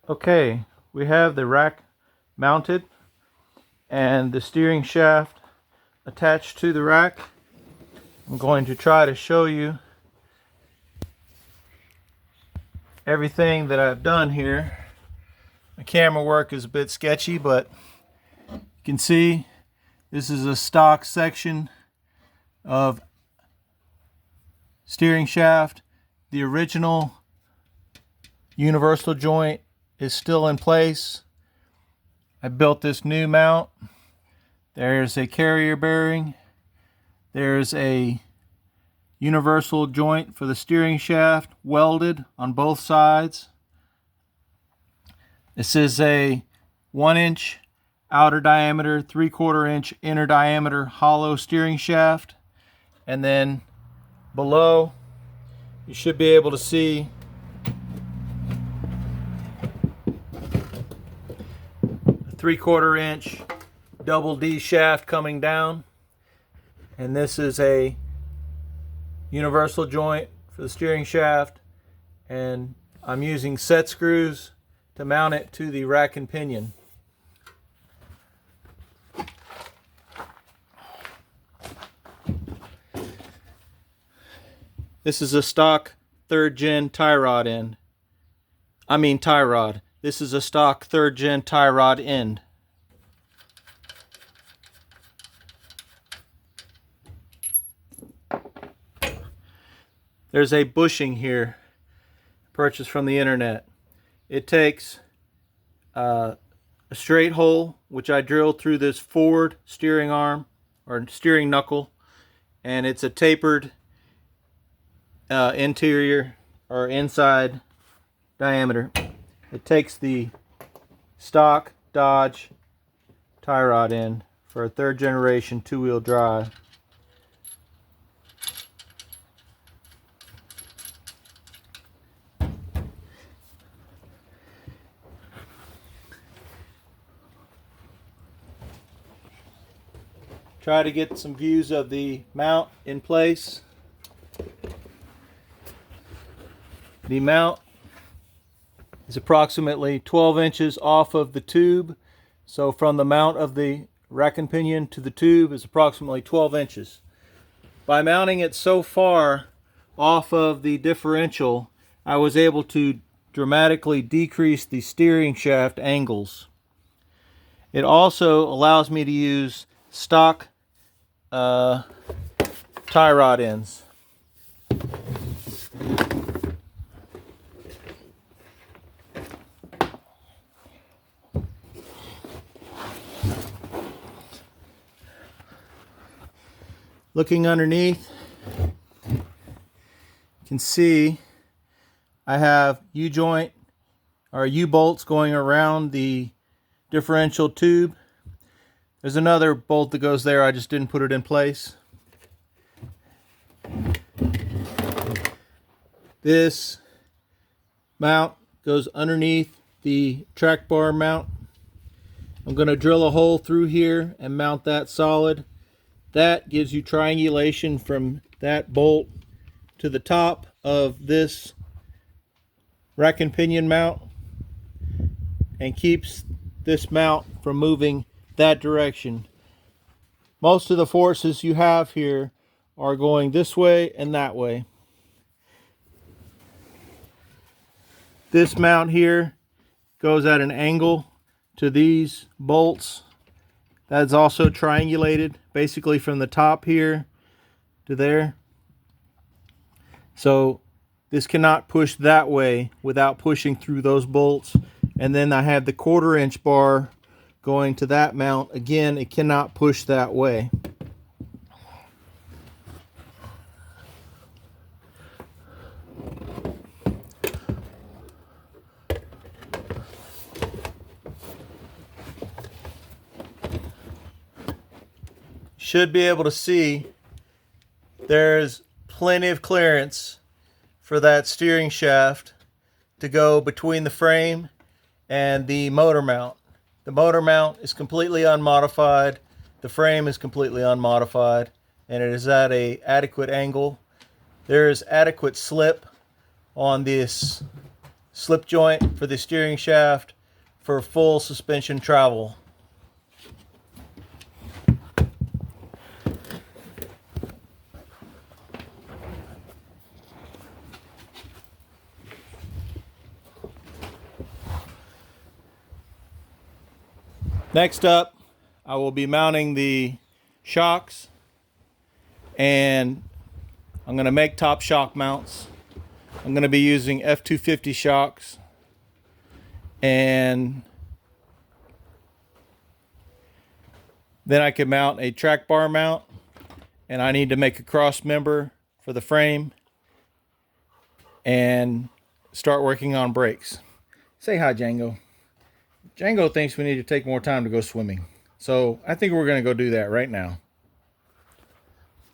Okay, we have the rack mounted and the steering shaft attached to the rack. I'm going to try to show you everything that I've done here. The camera work is a bit sketchy, but you can see this is a stock section of steering shaft. The original universal joint is still in place. I built this new mount. There's a carrier bearing. There's a universal joint for the steering shaft welded on both sides. This is a 1-inch outer diameter, 3/4 inch inner diameter hollow steering shaft. And then below, you should be able to see a 3/4 inch double D shaft coming down. And this is a universal joint for the steering shaft, and I'm using set screws to mount it to the rack and pinion. This is a stock 3rd gen tie rod end. Tie rod. This is a stock 3rd gen tie rod end. There's a bushing here, purchased from the internet. It takes a straight hole, which I drilled through this forward steering arm, or steering knuckle, and it's a tapered interior or inside diameter. It takes the stock Dodge tie rod end for a 3rd generation 2-wheel drive. Try to get some views of the mount in place. The mount is approximately 12 inches off of the tube. So from the mount of the rack and pinion to the tube is approximately 12 inches. By mounting it so far off of the differential, I was able to dramatically decrease the steering shaft angles. It also allows me to use stock tie rod ends. Looking underneath, you can see I have U-joint or U-bolts going around the differential tube. There's another bolt that goes there, I just didn't put it in place. This mount goes underneath the track bar mount. I'm going to drill a hole through here and mount that solid. That gives you triangulation from that bolt to the top of this rack and pinion mount, and keeps this mount from moving that direction. Most of the forces you have here are going this way and that way. This mount here goes at an angle to these bolts. That's also triangulated basically from the top here to there. So this cannot push that way without pushing through those bolts. And then I have the 1/4 inch bar going to that mount. Again, it cannot push that way. Should be able to see there's plenty of clearance for that steering shaft to go between the frame and the motor mount. The motor mount is completely unmodified. The frame is completely unmodified, and it is at an adequate angle. There is adequate slip on this slip joint for the steering shaft for full suspension travel. Next up, I will be mounting the shocks, and I'm going to make top shock mounts. I'm going to be using F250 shocks, and then I can mount a track bar mount, and I need to make a cross member for the frame and start working on brakes. Say hi, Django. Django thinks we need to take more time to go swimming. So I think we're going to go do that right now.